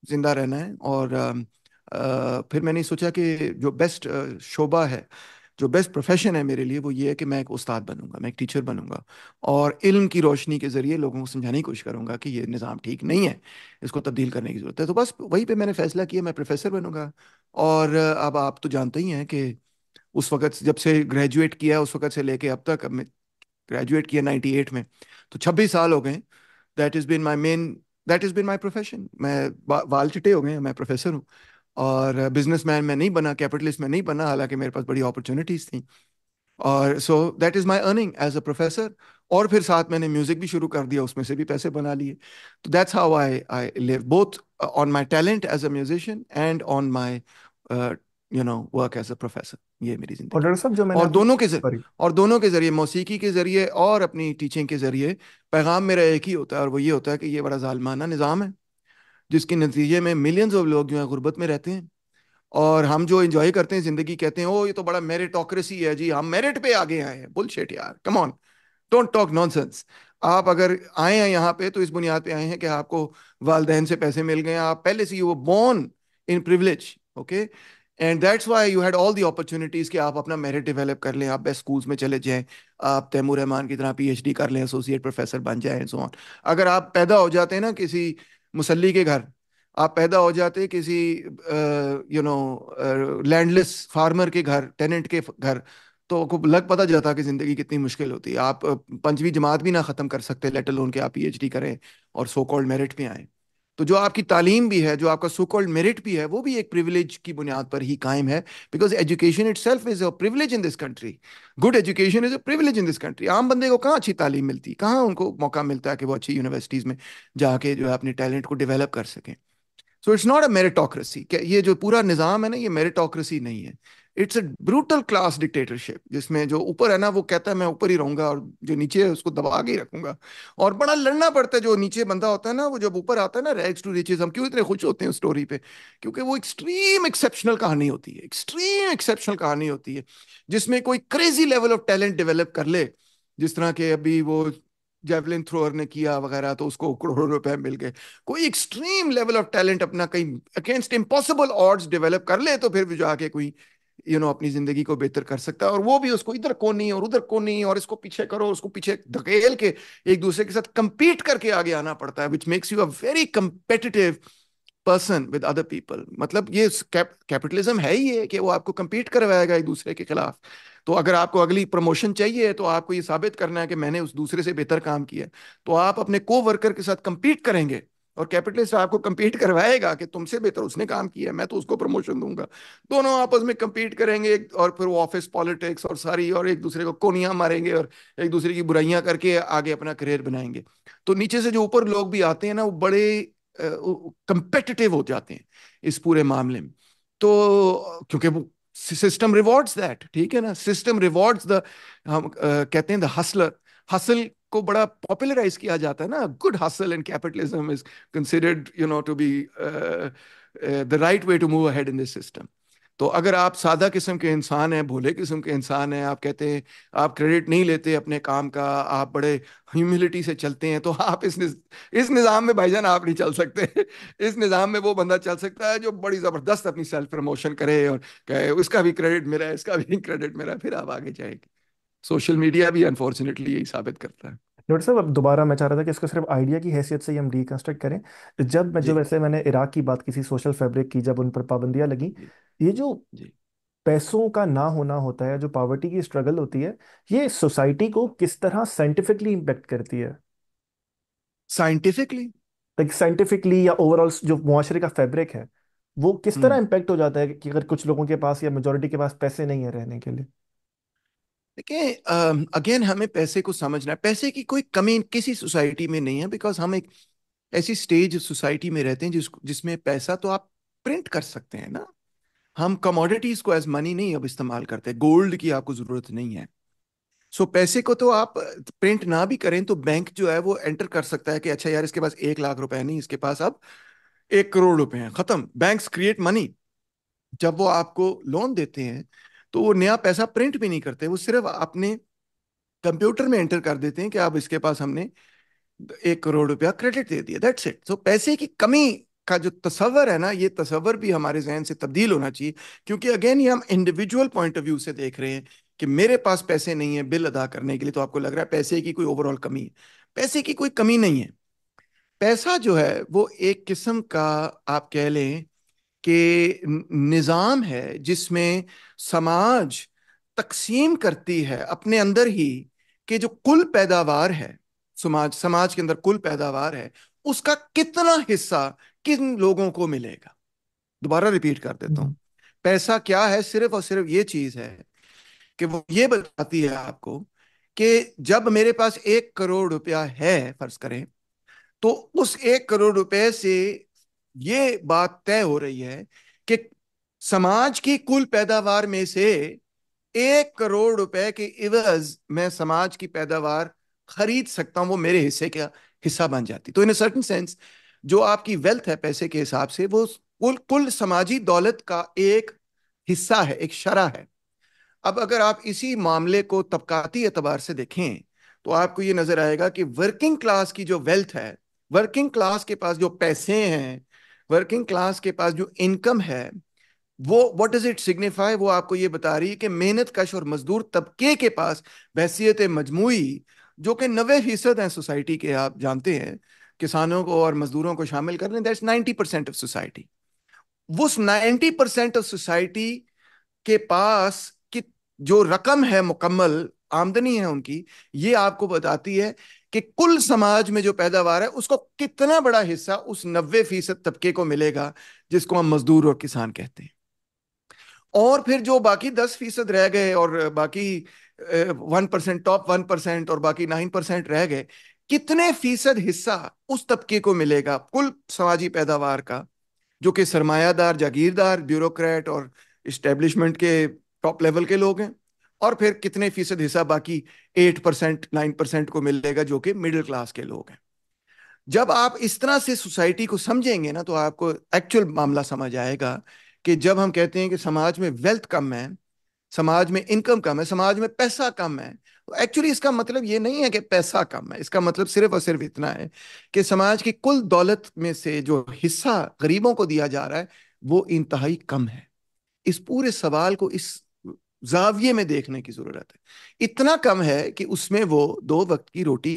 زندہ رہنا ہے. اور پھر میں نے سوچا کہ جو بیسٹ شعبہ ہے، جو بیسٹ پروفیشن ہے میرے لیے، وہ یہ ہے کہ میں ایک استاد بنوں گا، میں ایک ٹیچر بنوں گا، اور علم کی روشنی کے ذریعے لوگوں کو سمجھانے کی کوشش کروں گا کہ یہ نظام ٹھیک نہیں ہے، اس کو تبدیل کرنے کی ضرورت ہے. تو بس وہیں پہ میں نے فیصلہ کیا میں پروفیسر بنوں گا. اور اب آپ تو جانتے ہی ہیں کہ اس وقت جب سے گریجویٹ کیا اس وقت سے لے کے اب تک، اب میں گریجویٹ کیا 98 میں، تو 26 سال ہو گئے. That is been my mean that is been my profession. میں وال چٹے ہو گئے، میں پروفیسر ہوں. اور بزنس مین میں نہیں بنا، کیپٹلسٹ میں نہیں بنا، حالانکہ میرے پاس بڑی اپرچونیٹیز تھیں. اور so that is my earning as a professor. اور پھر ساتھ میں نے میوزک بھی شروع کر دیا، اس میں سے بھی پیسے بنا لیے. تو that's how I live both on my talent as a musician and on my work as a professor. یہ میری اور زندگی. ڈاکٹر صاحب جو میں نے اور آپ دونوں کے سوری اور دونوں کے ذریعے، موسیقی کے ذریعے اور اپنی ٹیچنگ کے ذریعے، پیغام میرا ایک ہی ہوتا ہے، اور وہ یہ ہوتا ہے کہ یہ بڑا ظالمانہ نظام ہے جس کے نتیجے میں ملینز آف لوگ جو ہیں غربت میں رہتے ہیں. اور ہم جو انجوائے کرتے ہیں زندگی کہتے ہیں او یہ تو بڑا میرٹوکریسی ہے جی، ہم میرٹ پہ آگے آئے ہیں. بل شیٹ یار، کم آن، ڈونٹ ٹاک نان سینس. آپ اگر آئے ہیں یہاں پہ تو اس بنیاد پہ آئے ہیں کہ آپ کو والدین سے پیسے مل گئے ہیں، آپ پہلے سے ہی وہ born in privilege. Okay. And that's why you had all the opportunities کہ آپ اپنا میرٹ ڈیولپ کر لیں, آپ بیسٹ اسکولس میں چلے جائیں, آپ تیمور رحمان کی طرح پی ایچ ڈی کر لیں, ایسوسیٹ پروفیسر بن جائیں سو آن. اگر آپ پیدا ہو جاتے ہیں نا کسی مسلی کے گھر, آپ پیدا ہو جاتے کسی لینڈ لیس فارمر کے گھر, ٹیننٹ کے گھر, تو کو لگ پتہ جاتا کہ زندگی کتنی مشکل ہوتی ہے. آپ پنجویں جماعت بھی نہ ختم کر سکتے, لیٹ الون کہ آپ پی ایچ ڈی کریں اور سو کالڈ میرٹ پہ آئیں. تو جو آپ کی تعلیم بھی ہے, جو آپ کا سو کالڈ میرٹ بھی ہے, وہ بھی ایک پریویلیج کی بنیاد پر ہی قائم ہے, because education it self is a privilege in this country. Good education is a privilege in this country. عام بندے کو کہاں اچھی تعلیم ملتی, کہاں ان کو موقع ملتا ہے کہ وہ اچھی یونیورسٹیز میں جا کے جو ہے اپنے ٹیلنٹ کو ڈیولپ کر سکیں. سو اٹس ناٹ اے میریٹوکریسی, کہ یہ جو پورا نظام ہے نا یہ میریٹوکریسی نہیں ہے. It's a brutal class dictatorship, جس میں جو اوپر ہے نا وہ کہتا ہے میں اوپر ہی رہوں گا, اور جو نیچے ہے اس کو دبا کے ہی رکھوں گا. اور بڑا لڑنا پڑتا ہے جو نیچے بندہ ہوتا ہے نا, وہ جب اوپر آتا ہے نا, ریگز ٹو ریچز. ہم کیوں اتنے خوش ہوتے ہیں اس اسٹوری پہ, کیونکہ وہ ایکسٹریم ایکسیپشنل کہانی ہوتی ہے, ایکسٹریم ایکسیپشنل کہانی ہوتی ہے, جس میں کوئی crazy level of talent develop کر لے, جس طرح کہ ابھی وہ جیولن تھروور نے کیا وغیرہ, تو اس کو کروڑوں روپے مل گئے. کوئی ایکسٹریم لیول آف ٹیلنٹ اپنا کہیں اگینسٹ امپاسبل آڈز ڈیولپ کر لے, تو پھر بھی جا کے کوئی اپنی زندگی کو بہتر کر سکتا ہے. اور وہ بھی اس کو ادھر کونی اور ادھر کونی, اور اس کو پیچھے کرو, اس کو پیچھے دھکیل کے ایک دوسرے کے ساتھ کمپیٹ کر کے آگے آنا پڑتا ہے, which makes you a very competitive person with other people. مطلب یہ کیپٹلزم ہے ہی ہے کہ وہ آپ کو کمپیٹ کروائے گا ایک دوسرے کے خلاف. تو اگر آپ کو اگلی پروموشن چاہیے تو آپ کو یہ ثابت کرنا ہے کہ میں نے اس دوسرے سے بہتر کام کیا, تو آپ اپنے کو ورکر کے ساتھ کمپیٹ کریں گے, اور کیپٹلسٹ آپ کو کمپیٹ کروائے گا کہ تم سے بہتر اس نے کام کیا ہے, میں تو اس کو پروموشن دوں گا. دونوں آپس میں کمپیٹ کریں گے, اور پھر وہ آفس پالیٹکس اور ساری, اور ایک دوسرے کو کونیاں ماریں گے, اور ایک دوسرے کی برائیاں کر کے آگے اپنا کریئر بنائیں گے. تو نیچے سے جو اوپر لوگ بھی آتے ہیں نا, وہ بڑے کمپیٹیٹیو ہو جاتے ہیں اس پورے معاملے میں. تو کیونکہ وہ سسٹم ریوارڈز دیٹ, ٹھیک ہے نا, سسٹم ریوارڈز دا, ہم کہتے ہیں دا ہسلر. ہسل کو بڑا پاپولرائز کیا جاتا ہے نا, good hustle and capitalism is considered to be the right way to move ahead in this system. تو اگر آپ سادہ قسم کے انسان ہیں, بھولے قسم کے انسان ہیں, آپ کہتے ہیں آپ کریڈٹ نہیں لیتے اپنے کام کا, آپ بڑے ہیوملٹی سے چلتے ہیں, تو آپ اس نظام میں بھائی جان آپ نہیں چل سکتے. اس نظام میں وہ بندہ چل سکتا ہے جو بڑی زبردست اپنی سیلف پروموشن کرے اور کہے اس کا بھی کریڈٹ میرا ہے, اس کا بھی کریڈٹ میرا ہے, پھر آپ آگے جائیں گے. سوشل میڈیا بھی انفارچونیٹلی یہی ثابت کرتا ہے. ڈاکٹر صاحب اب دوبارہ میں چاہ رہا تھا کہ اس کو صرف آئیڈیا کی حیثیت سے ہی ہم ریکنسٹرکٹ کریں. جو جی ویسے میں نے عراق کی بات کی تھی, سوشل فیبرک کی, جب ان پر پابندیاں لگیں, جی یہ جو جی. پیسوں کا نہ ہونا ہوتا ہے, جو پاورٹی کی اسٹرگل ہوتی ہے, یہ سوسائٹی کو کس طرح سائنٹیفکلی امپیکٹ کرتی ہے؟ سائنٹیفکلی لائک سائنٹیفکلی یا اوور آل جو معاشرے کا فیبرک ہے, وہ کس طرح امپیکٹ ہو جاتا ہے کہ اگر کچھ لوگوں کے پاس یا میجورٹی کے پاس پیسے نہیں ہیں رہنے کے لیے؟ دیکھیں, اگین ہمیں پیسے کو سمجھنا ہے. پیسے کی کوئی کمی کسی سوسائٹی میں نہیں ہے, بیکاز ہم ایک ایسی سٹیج سوسائٹی میں رہتے ہیں جس میں پیسہ تو آپ پرنٹ کر سکتے ہیں نا. ہم کموڈیٹیز کو ایز منی نہیں اب استعمال کرتے, گولڈ کی آپ کو ضرورت نہیں ہے. سو پیسے کو تو آپ پرنٹ نہ بھی کریں تو بینک جو ہے وہ انٹر کر سکتا ہے کہ اچھا یار اس کے پاس 1 لاکھ روپے نہیں, اس کے پاس اب 1 کروڑ روپے ہیں, ختم. Banks create money. جب وہ آپ کو لون دیتے ہیں تو وہ نیا پیسہ پرنٹ بھی نہیں کرتے, وہ صرف اپنے کمپیوٹر میں انٹر کر دیتے ہیں کہ اب اس کے پاس ہم نے 1 کروڑ روپیہ کریڈٹ دے دیا, دیٹس اٹ. تو پیسے کی کمی کا جو تصور ہے نا, یہ تصور بھی ہمارے ذہن سے تبدیل ہونا چاہیے, کیونکہ اگین یہ ہم انڈیویجول پوائنٹ آف ویو سے دیکھ رہے ہیں کہ میرے پاس پیسے نہیں ہیں بل ادا کرنے کے لیے, تو آپ کو لگ رہا ہے پیسے کی کوئی اوور آل کمی ہے. پیسے کی کوئی کمی نہیں ہے. پیسہ جو ہے وہ ایک قسم کا آپ کہہ لیں کہ نظام ہے جس میں سماج تقسیم کرتی ہے اپنے اندر ہی کہ جو کل پیداوار ہے, سماج کے اندر کل پیداوار ہے, اس کا کتنا حصہ کن لوگوں کو ملے گا. دوبارہ ریپیٹ کر دیتا ہوں. پیسہ کیا ہے؟ صرف اور صرف یہ چیز ہے کہ وہ یہ بتاتی ہے آپ کو کہ جب میرے پاس 1 کروڑ روپیہ ہے فرض کریں, تو اس 1 کروڑ روپے سے یہ بات طے ہو رہی ہے کہ سماج کی کل پیداوار میں سے 1 کروڑ روپے کے عوض میں سماج کی پیداوار خرید سکتا ہوں, وہ میرے حصے کا حصہ بن جاتی. تو ان سرٹن سینس جو آپ کی ویلتھ ہے پیسے کے حساب سے, وہ کل سماجی دولت کا ایک حصہ ہے, ایک شرح ہے. اب اگر آپ اسی معاملے کو طبقاتی اعتبار سے دیکھیں تو آپ کو یہ نظر آئے گا کہ ورکنگ کلاس کی جو ویلتھ ہے, ورکنگ کلاس کے پاس جو پیسے ہیں, ورکنگ کلاس کے پاس جو انکم ہے, وہ واٹ ڈز اٹ سگنیفائی، وہ آپ کو یہ بتا رہی ہے کہ محنت کش اور مزدور طبقے کے پاس بحثیت مجموعی، جو کہ 90% ہیں سوسائٹی کے، آپ جانتے ہیں کسانوں کو اور مزدوروں کو شامل کر لیں، دیٹس 90% آف سوسائٹی، اس 90% آف سوسائٹی کے پاس کی جو رقم ہے، مکمل آمدنی ہے ان کی، یہ آپ کو بتاتی ہے کہ کل سماج میں جو پیداوار ہے اس کو کتنا بڑا حصہ اس 90% طبقے کو ملے گا، جس کو ہم مزدور اور کسان کہتے ہیں۔ اور پھر جو باقی 10% رہ گئے، اور باقی 1%، ٹاپ 1%، اور باقی 9% رہ گئے، کتنے فیصد حصہ اس طبقے کو ملے گا کل سماجی پیداوار کا، جو کہ سرمایہ دار، جاگیردار، بیوروکریٹ اور اسٹیبلشمنٹ کے ٹاپ لیول کے لوگ ہیں، اور پھر کتنے فیصد حصہ باقی 8%، 9% کو ملے گا، جو کہ مڈل کلاس کے لوگ ہیں۔ جب آپ اس طرح سے سوسائٹی کو سمجھیں گے نا، تو آپ کو ایکچوئل معاملہ سمجھ آئے گا کہ جب ہم کہتے ہیں کہ سماج میں ویلتھ کم ہے، سماج میں انکم کم ہے، سماج میں پیسہ کم ہے، تو ایکچولی اس کا مطلب یہ نہیں ہے کہ پیسہ کم ہے، اس کا مطلب صرف اور صرف اتنا ہے کہ سماج کی کل دولت میں سے جو حصہ غریبوں کو دیا جا رہا ہے وہ انتہائی کم ہے۔ اس پورے سوال کو اس زاویے میں دیکھنے کی ضرورت ہے۔ اتنا کم ہے کہ اس میں وہ 2 وقت کی روٹی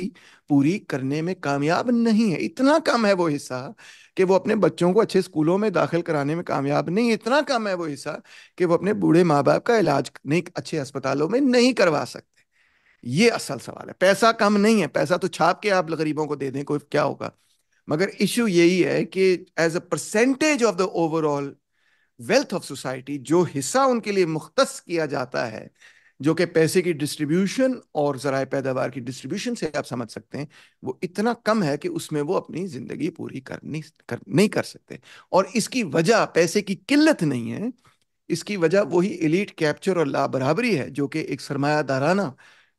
پوری کرنے میں کامیاب نہیں ہے، اتنا کم ہے وہ حصہ کہ وہ اپنے بچوں کو اچھے اسکولوں میں داخل کرانے میں کامیاب نہیں ہے، اتنا کم ہے وہ حصہ کہ وہ اپنے بوڑھے ماں باپ کا علاج نہیں اچھے اسپتالوں میں نہیں کروا سکتے۔ یہ اصل سوال ہے، پیسہ کم نہیں ہے، پیسہ تو چھاپ کے آپ غریبوں کو دے دیں، کوئی کیا ہوگا، مگر ایشو یہی ہے کہ as a percentage of the over all wealth of society, جو حصہ ان کے لیے مختص کیا جاتا ہے، جو کہ پیسے کی ڈسٹریبیوشن اور ذرائع پیداوار کی ڈسٹریبیوشن سے آپ سمجھ سکتے ہیں، وہ اتنا کم ہے کہ اس میں وہ اپنی زندگی پوری نہیں کر سکتے۔ اور اس کی وجہ پیسے کی قلت نہیں ہے، اس کی وجہ وہی ایلیٹ کیپچر اور لا برابری ہے، جو کہ ایک سرمایہ دارانہ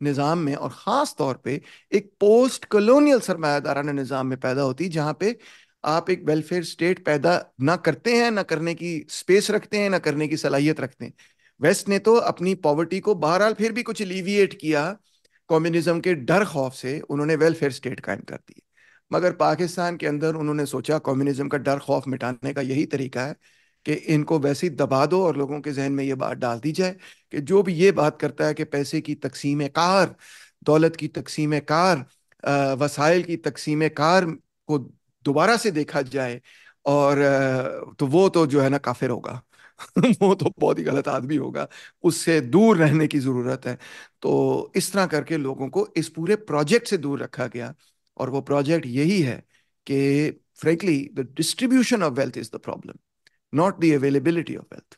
نظام میں، اور خاص طور پہ ایک پوسٹ کولونیل سرمایہ دارانہ نظام میں پیدا ہوتی، جہاں پہ آپ ایک ویلفیئر اسٹیٹ پیدا نہ کرتے ہیں، نہ کرنے کی اسپیس رکھتے ہیں، نہ کرنے کی صلاحیت رکھتے ہیں۔ ویسٹ نے تو اپنی پاورٹی کو بہرحال پھر بھی کچھ الیویٹ کیا، کمیونزم کے ڈر خوف سے انہوں نے ویلفیئر اسٹیٹ قائم کر دی، مگر پاکستان کے اندر انہوں نے سوچا کمیونزم کا ڈر خوف مٹانے کا یہی طریقہ ہے کہ ان کو ویسے ہی دبا دو، اور لوگوں کے ذہن میں یہ بات ڈال دی جائے کہ جو بھی یہ بات کرتا ہے کہ پیسے کی تقسیم کار، دولت کی تقسیم کار، وسائل کی تقسیم کار کو دوبارہ سے دیکھا جائے، اور تو وہ تو جو ہے نا کافر ہوگا وہ تو بہت ہی غلط آدمی ہوگا، اس سے دور رہنے کی ضرورت ہے۔ تو اس طرح کر کے لوگوں کو اس پورے پروجیکٹ سے دور رکھا گیا، اور وہ پروجیکٹ یہی ہے کہ frankly the distribution of wealth is the problem, not the availability of wealth,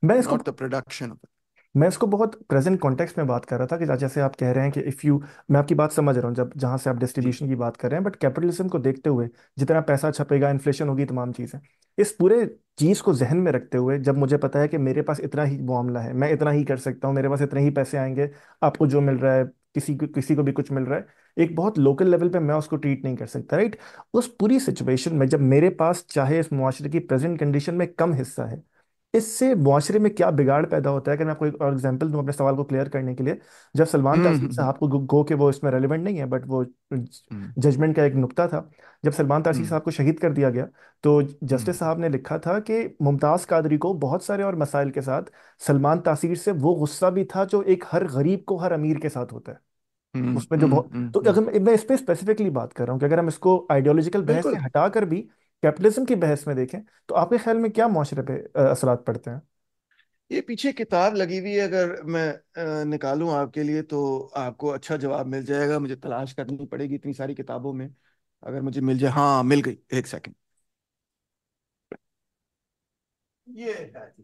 میں اس کو not the production of it. میں اس کو بہت پریزنٹ کانٹیکسٹ میں بات کر رہا تھا کہ جیسے آپ کہہ رہے ہیں کہ اف یو، میں آپ کی بات سمجھ رہا ہوں جب جہاں سے آپ جی۔ ڈسٹریبیوشن کی بات کر رہے ہیں، بٹ کیپٹلزم کو دیکھتے ہوئے جتنا پیسہ چھپے گا، انفلیشن ہوگی، تمام چیزیں، اس پورے چیز کو ذہن میں رکھتے ہوئے جب مجھے پتا ہے کہ میرے پاس اتنا ہی معاملہ ہے، میں اتنا ہی کر سکتا ہوں، میرے پاس اتنے ہی پیسے آئیں گے، آپ کو جو مل رہا ہے، کسی کو بھی کچھ مل رہا ہے، ایک بہت لوکل لیول پہ میں اس کو ٹریٹ نہیں کر سکتا، رائٹ؟ اس پوری سچویشن میں جب میرے پاس چاہے اس معاشرے کی پریزنٹ کنڈیشن میں کم حصہ ہے، اس سے معاشرے میں کیا بگاڑ پیدا ہوتا ہے؟ اگر میں آپ کو ایک اور ایگزامپل دوں اپنے سوال کو کلیئر کرنے کے لیے، جب سلمان ہوں تاثیر ہوں صاحب کو گو کہ وہ اس میں ریلیونٹ نہیں ہے، بٹ وہ ہوں ججمنٹ کا ایک نقطہ تھا، جب سلمان تاثیر ہوں صاحب کو شہید کر دیا گیا، تو ہوں جسٹس صاحب نے لکھا تھا کہ ممتاز قادری کو بہت سارے اور مسائل کے ساتھ سلمان تاثیر سے وہ غصہ بھی تھا جو ایک ہر غریب کو ہر امیر کے ساتھ ہوتا ہے، ہوں اس میں جو ہوں بہت، تو اگر میں اس پہ اسپیسیفکلی بات کر رہا ہوں کہ اگر ہم اس کو آئیڈیولوجیکل بحث سے بالکل۔ ہٹا کر بھی کیپٹلزم کی بحث میں دیکھیں، تو آپ کے خیال میں کیا معاشرے پہ اثرات پڑتے ہیں؟ یہ پیچھے کتاب لگی ہوئی ہے، اگر میں نکالوں آپ کے لیے تو آپ کو اچھا جواب مل جائے گا، مجھے تلاش کرنی پڑے گی اتنی ساری کتابوں میں، اگر مجھے مل جائے، ہاں مل گئی، ایک سیکنڈ، یہ ہے جی،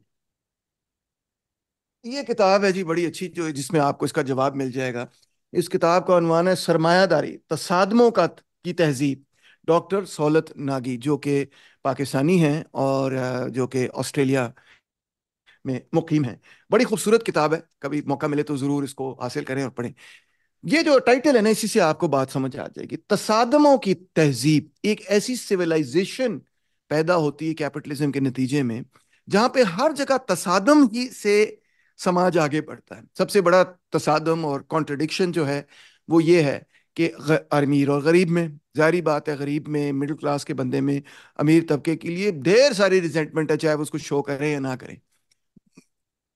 یہ کتاب ہے جی بڑی اچھی، جو جس میں آپ کو اس کا جواب مل جائے گا۔ اس کتاب کا عنوان ہے سرمایہ داری تصادموں کی تہذیب، ڈاکٹر سہولت ناگی، جو کہ پاکستانی ہیں اور جو کہ آسٹریلیا میں مقیم ہیں۔ بڑی خوبصورت کتاب ہے، کبھی موقع ملے تو ضرور اس کو حاصل کریں اور پڑھیں۔ یہ جو ٹائٹل ہے نا، اسی سے آپ کو بات سمجھ آ جائے گی۔ تصادموں کی تہذیب، ایک ایسی سویلائزیشن پیدا ہوتی ہے کیپٹلزم کے نتیجے میں، جہاں پہ ہر جگہ تصادم ہی سے سماج آگے بڑھتا ہے۔ سب سے بڑا تصادم اور کانٹرڈکشن جو ہے وہ یہ ہے کہ امیر اور غریب میں، ظاہری بات ہے غریب میں، مڈل کلاس کے بندے میں، امیر طبقے کے لیے ڈھیر ساری ریزنٹمنٹ ہے، چاہے وہ اس کو شو کریں یا نہ کریں۔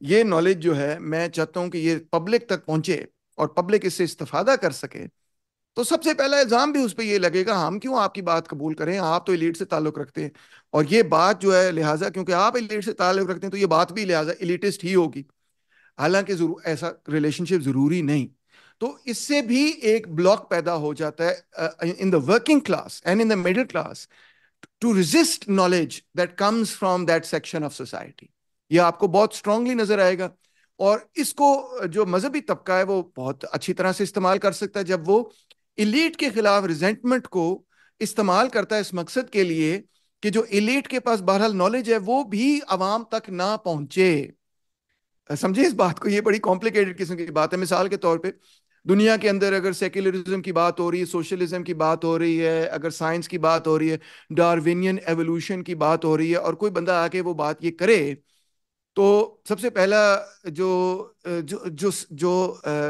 یہ نالج جو ہے میں چاہتا ہوں کہ یہ پبلک تک پہنچے اور پبلک اس سے استفادہ کر سکے. تو سب سے پہلا الزام بھی اس پہ یہ لگے گا ہم کیوں آپ کی بات قبول کریں, آپ تو ایلیٹ سے تعلق رکھتے ہیں, اور یہ بات جو ہے لہٰذا کیونکہ آپ ایلیٹ سے تعلق رکھتے ہیں تو یہ بات بھی لہٰذا ایلیٹسٹ ہی ہوگی. حالانکہ ضرور ایسا ریلیشن شپ ضروری نہیں. تو اس سے بھی ایک بلاک پیدا ہو جاتا ہے in the working class and in the middle class to resist knowledge that comes from that section of society. یہ آپ کو بہت اسٹرانگلی نظر آئے گا. اور اس کو جو مذہبی طبقہ ہے وہ بہت اچھی طرح سے استعمال کر سکتا ہے جب وہ ایلیٹ کے خلاف ریزنٹمنٹ کو استعمال کرتا ہے اس مقصد کے لیے کہ جو ایلیٹ کے پاس بہرحال نالج ہے وہ بھی عوام تک نہ پہنچے. سمجھے اس بات کو, یہ بڑی کمپلیکیٹڈ قسم کی بات ہے. مثال کے طور پہ دنیا کے اندر اگر سیکولرزم کی بات ہو رہی ہے, سوشلزم کی بات ہو رہی ہے, اگر سائنس کی بات ہو رہی ہے, ڈاروینین ایوولوشن کی بات ہو رہی ہے, اور کوئی بندہ آ کے وہ بات یہ کرے, تو سب سے پہلا جو جو جو جو